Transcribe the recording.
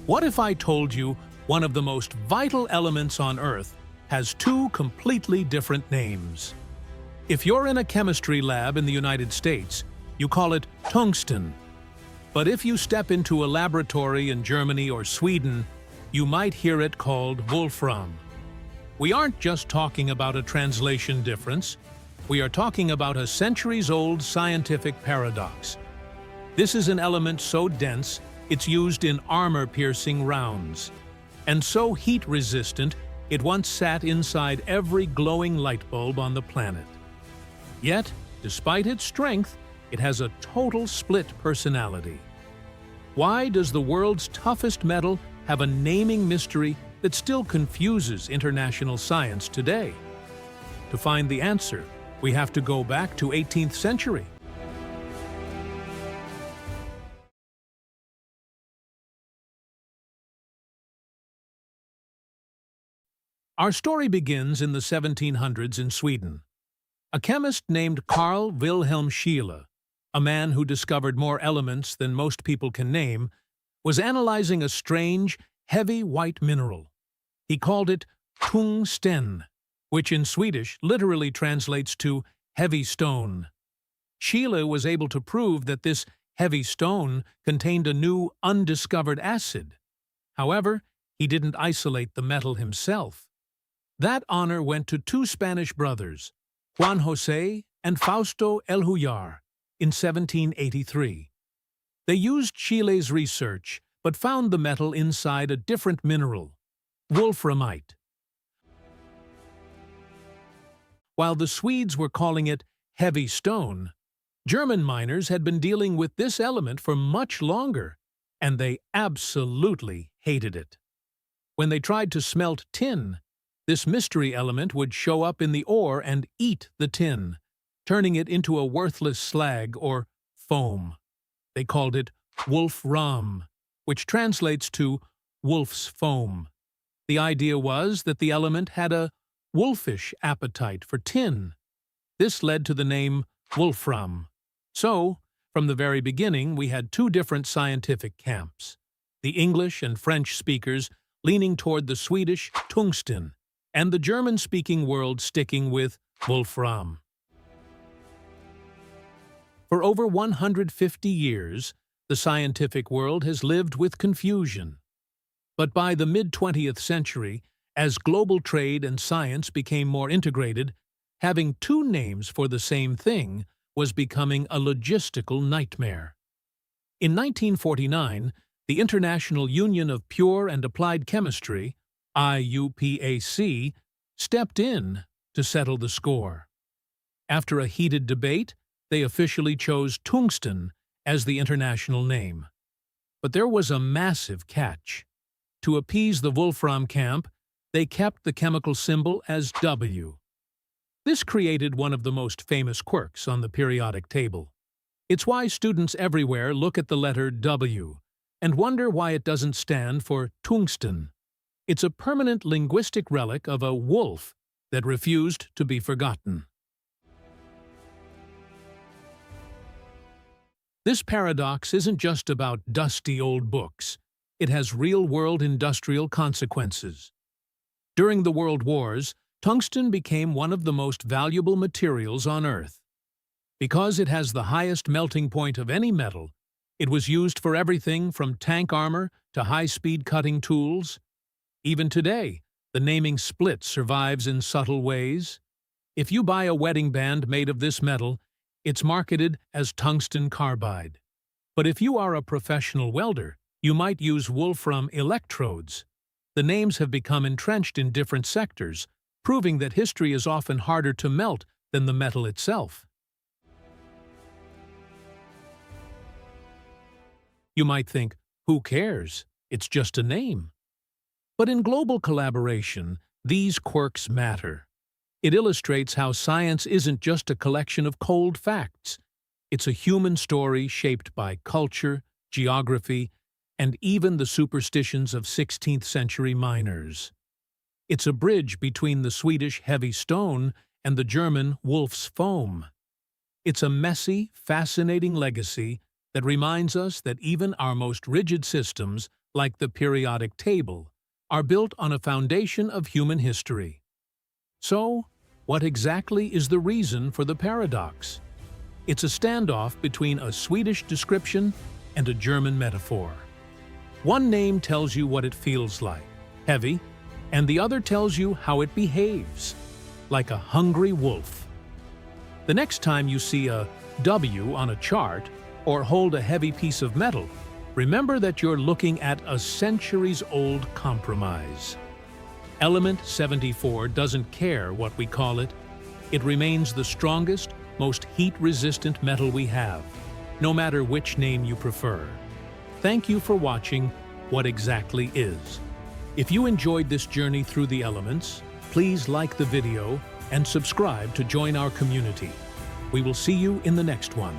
What if I told you one of the most vital elements on Earth has two completely different names? If you're in a chemistry lab in the United States, you call it tungsten. But if you step into a laboratory in Germany or Sweden, you might hear it called Wolfram. We aren't just talking about a translation difference. We are talking about a centuries-old scientific paradox. This is an element so dense, it's used in armor-piercing rounds. And so heat-resistant, it once sat inside every glowing light bulb on the planet. Yet, despite its strength, it has a total split personality. Why does the world's toughest metal have a naming mystery that still confuses international science today? To find the answer, we have to go back to 18th century. Our story begins in the 1700s in Sweden. A chemist named Carl Wilhelm Scheele, a man who discovered more elements than most people can name, was analyzing a strange, heavy white mineral. He called it Tungsten, which in Swedish literally translates to heavy stone. Scheele was able to prove that this heavy stone contained a new, undiscovered acid. However, he didn't isolate the metal himself. That honor went to two Spanish brothers, Juan José and Fausto El Huyar, in 1783. They used Scheele's research, but found the metal inside a different mineral, wolframite. While the Swedes were calling it heavy stone, German miners had been dealing with this element for much longer, and they absolutely hated it. When they tried to smelt tin, this mystery element would show up in the ore and eat the tin, turning it into a worthless slag or foam. They called it Wolfram, which translates to wolf's foam. The idea was that the element had a wolfish appetite for tin. This led to the name Wolfram. So, from the very beginning, we had two different scientific camps, the English and French speakers leaning toward the Swedish Tungsten, and the German-speaking world sticking with Wolfram. For over 150 years, the scientific world has lived with confusion. But by the mid-20th century, as global trade and science became more integrated, having two names for the same thing was becoming a logistical nightmare. In 1949, the International Union of Pure and Applied Chemistry, IUPAC, stepped in to settle the score. After a heated debate, they officially chose tungsten as the international name. But there was a massive catch. To appease the Wolfram camp, they kept the chemical symbol as W. This created one of the most famous quirks on the periodic table. It's why students everywhere look at the letter W and wonder why it doesn't stand for tungsten. It's a permanent linguistic relic of a wolf that refused to be forgotten. This paradox isn't just about dusty old books. It has real-world industrial consequences. During the World Wars, tungsten became one of the most valuable materials on Earth. Because it has the highest melting point of any metal, it was used for everything from tank armor to high-speed cutting tools. Even today, the naming split survives in subtle ways. If you buy a wedding band made of this metal, it's marketed as tungsten carbide. But if you are a professional welder, you might use Wolfram electrodes. The names have become entrenched in different sectors, proving that history is often harder to melt than the metal itself. You might think, who cares? It's just a name. But in global collaboration, these quirks matter. It illustrates how science isn't just a collection of cold facts. It's a human story shaped by culture, geography, and even the superstitions of 16th-century miners. It's a bridge between the Swedish heavy stone and the German wolf's foam. It's a messy, fascinating legacy that reminds us that even our most rigid systems like the periodic table, are built on a foundation of human history. So, what exactly is the reason for the paradox? It's a standoff between a Swedish description and a German metaphor. One name tells you what it feels like, heavy, and the other tells you how it behaves, like a hungry wolf. The next time you see a W on a chart or hold a heavy piece of metal, remember that you're looking at a centuries-old compromise. Element 74 doesn't care what we call it. It remains the strongest, most heat-resistant metal we have, no matter which name you prefer. Thank you for watching What Exactly Is. If you enjoyed this journey through the elements, please like the video and subscribe to join our community. We will see you in the next one.